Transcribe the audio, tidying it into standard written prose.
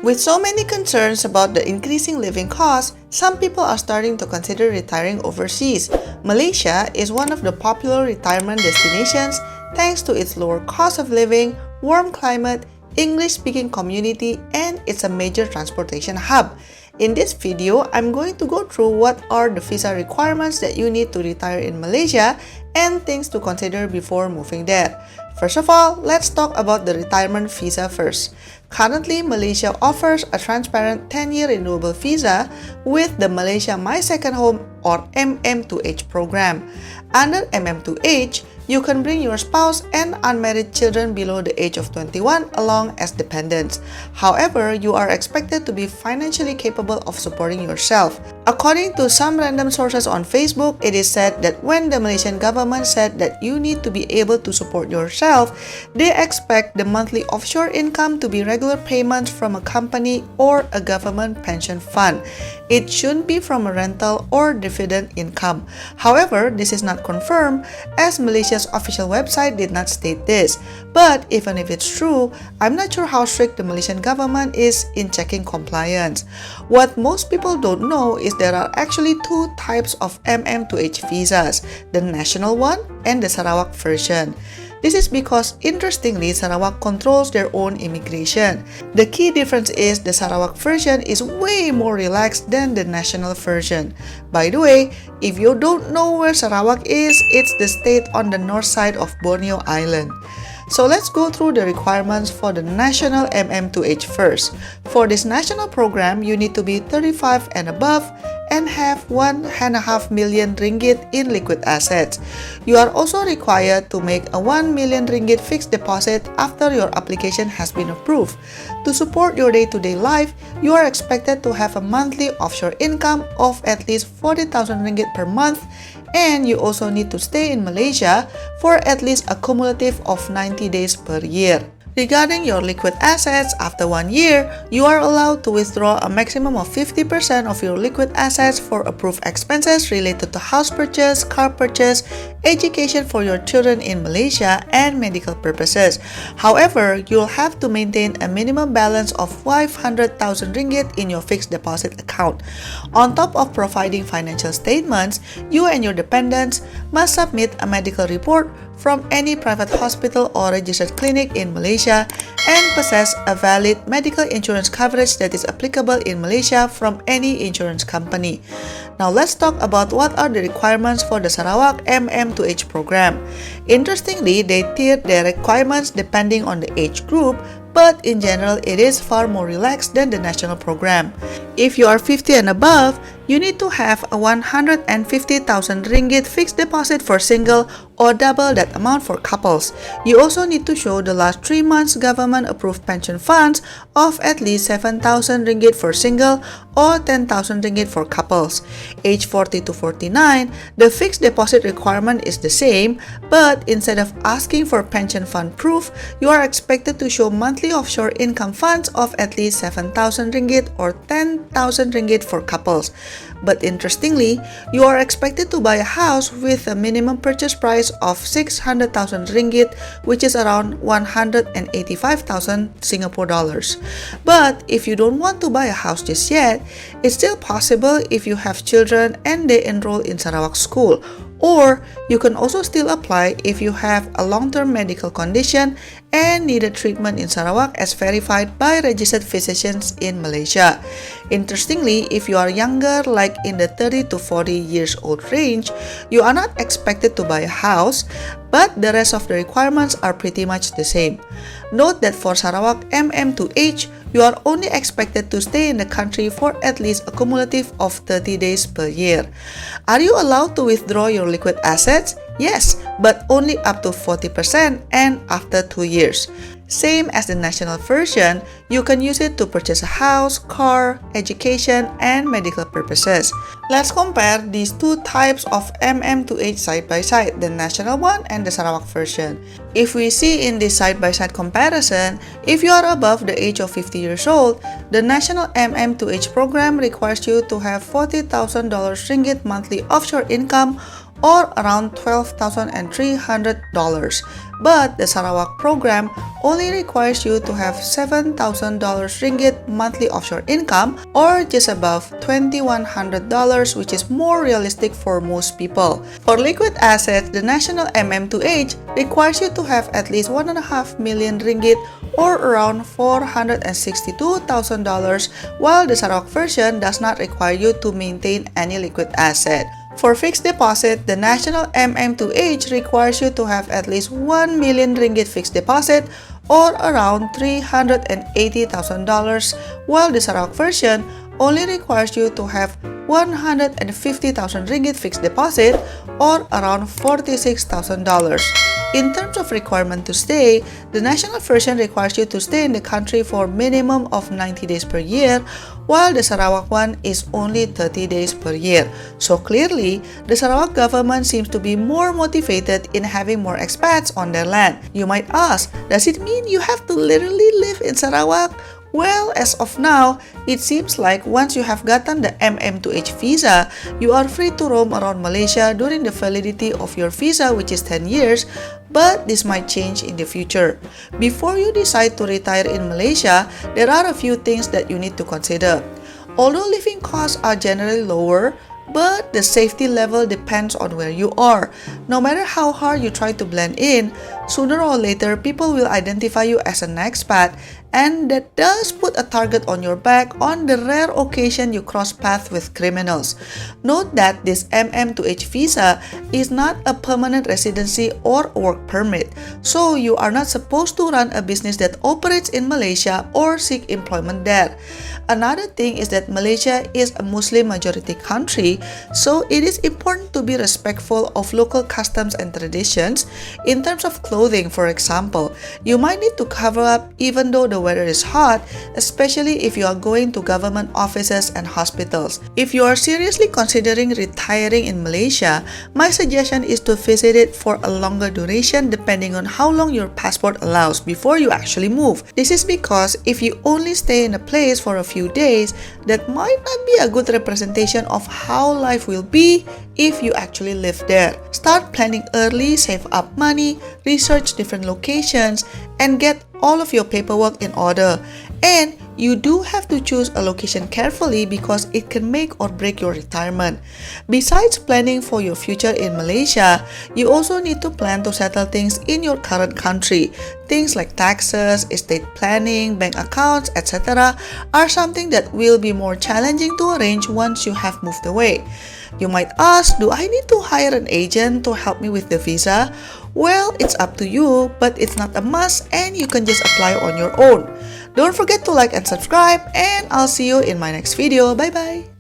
With so many concerns about the increasing living costs, some people are starting to consider retiring overseas. Malaysia is one of the popular retirement destinations thanks to its lower cost of living, warm climate, English-speaking community, and it's a major transportation hub. In this video, I'm going to go through what are the visa requirements that you need to retire in Malaysia and things to consider before moving there. First of all, let's talk about the retirement visa first. Currently, Malaysia offers a transparent 10-year renewable visa with the Malaysia My Second Home or MM2H program. Under MM2H, you can bring your spouse and unmarried children below the age of 21 along as dependents. However, you are expected to be financially capable of supporting yourself. According to some random sources on Facebook, it is said that when the Malaysian government said that you need to be able to support yourself, they expect the monthly offshore income to be regular payments from a company or a government pension fund. It shouldn't be from a rental or dividend income. However, this is not confirmed as Malaysia's official website did not state this. But even if it's true, I'm not sure how strict the Malaysian government is in checking compliance. What most people don't know is there are actually two types of MM2H visas, the national one and the Sarawak version. This is because, interestingly, Sarawak controls their own immigration. The key difference is the Sarawak version is way more relaxed than the national version. By the way, if you don't know where Sarawak is, it's the state on the north side of Borneo Island. So let's go through the requirements for the national MM2H first. For this national program, you need to be 35 and above and have 1.5 million ringgit in liquid assets. You are also required to make a 1 million ringgit fixed deposit after your application has been approved. To support your day-to-day life, you are expected to have a monthly offshore income of at least 40,000 ringgit per month, and you also need to stay in Malaysia for at least a cumulative of 90 days per year. Regarding your liquid assets, after 1 year, you are allowed to withdraw a maximum of 50% of your liquid assets for approved expenses related to house purchase, car purchase, education for your children in Malaysia, and medical purposes. However, you'll have to maintain a minimum balance of 500,000 ringgit in your fixed deposit account. On top of providing financial statements, you and your dependents must submit a medical report from any private hospital or registered clinic in Malaysia and possess a valid medical insurance coverage that is applicable in Malaysia from any insurance company. Now let's talk about what are the requirements for the Sarawak MM2H program. Interestingly, they tiered their requirements depending on the age group, but in general, it is far more relaxed than the national program. If you are 50 and above, you need to have a 150,000 ringgit fixed deposit for single or double that amount for couples. You also need to show the last 3 months government-approved pension funds of at least 7,000 ringgit for single or 10,000 ringgit for couples. Age 40 to 49, the fixed deposit requirement is the same, but instead of asking for pension fund proof, you are expected to show monthly offshore income funds of at least 7,000 ringgit or 10,000 ringgit for couples. But interestingly, you are expected to buy a house with a minimum purchase price of 600,000 ringgit, which is around 185,000 Singapore dollars. But if you don't want to buy a house just yet, it's still possible if you have children and they enroll in Sarawak school. Or you can also still apply if you have a long-term medical condition and needed treatment in Sarawak as verified by registered physicians in Malaysia. Interestingly, if you are younger, like in the 30 to 40 years old range, you are not expected to buy a house, but the rest of the requirements are pretty much the same. Note that for Sarawak MM2H, you are only expected to stay in the country for at least a cumulative of 30 days per year. Are you allowed to withdraw your liquid assets? Yes, but only up to 40% and after 2 years. Same as the national version, you can use it to purchase a house, car, education, and medical purposes. Let's compare these two types of MM2H side by side, the national one and the Sarawak version. If we see in this side-by-side comparison, if you are above the age of 50 years old, the national MM2H program requires you to have $40,000 ringgit monthly offshore income or around $12,300. But the Sarawak program only requires you to have $7,000 ringgit monthly offshore income, or just above $2,100, which is more realistic for most people. For liquid assets, the national MM2H requires you to have at least 1.5 million ringgit, or around $462,000, while the Sarawak version does not require you to maintain any liquid asset. For fixed deposit, the national MM2H requires you to have at least 1 million ringgit fixed deposit, or around $380,000, while the Sarawak version only requires you to have 150,000 ringgit fixed deposit, or around $46,000. In terms of requirement to stay, the national version requires you to stay in the country for minimum of 90 days per year, while the Sarawak one is only 30 days per year. So clearly, the Sarawak government seems to be more motivated in having more expats on their land. You might ask, does it mean you have to literally live in Sarawak? Well, as of now, it seems like once you have gotten the MM2H visa, you are free to roam around Malaysia during the validity of your visa, which is 10 years, but this might change in the future. Before you decide to retire in Malaysia, there are a few things that you need to consider. Although living costs are generally lower, but the safety level depends on where you are. No matter how hard you try to blend in, sooner or later people will identify you as an expat, and that does put a target on your back on the rare occasion you cross paths with criminals. Note that this MM2H visa is not a permanent residency or work permit, so you are not supposed to run a business that operates in Malaysia or seek employment there. Another thing is that Malaysia is a Muslim majority country, so it is important to be respectful of local customs and traditions. In terms of clothing, for example, you might need to cover up even though the weather is hot, especially if you are going to government offices and hospitals. If you are seriously considering retiring in Malaysia, my suggestion is to visit it for a longer duration depending on how long your passport allows before you actually move. This is because if you only stay in a place for a few days, that might not be a good representation of how life will be if you actually live there. Start planning early, save up money, research different locations, and get all of your paperwork in order. And you do have to choose a location carefully because it can make or break your retirement. Besides planning for your future in Malaysia, you also need to plan to settle things in your current country. Things like taxes, estate planning, bank accounts, etc. are something that will be more challenging to arrange once you have moved away. You might ask, do I need to hire an agent to help me with the visa? Well, it's up to you, but it's not a must and you can just apply on your own. Don't forget to like and subscribe, and I'll see you in my next video. Bye bye!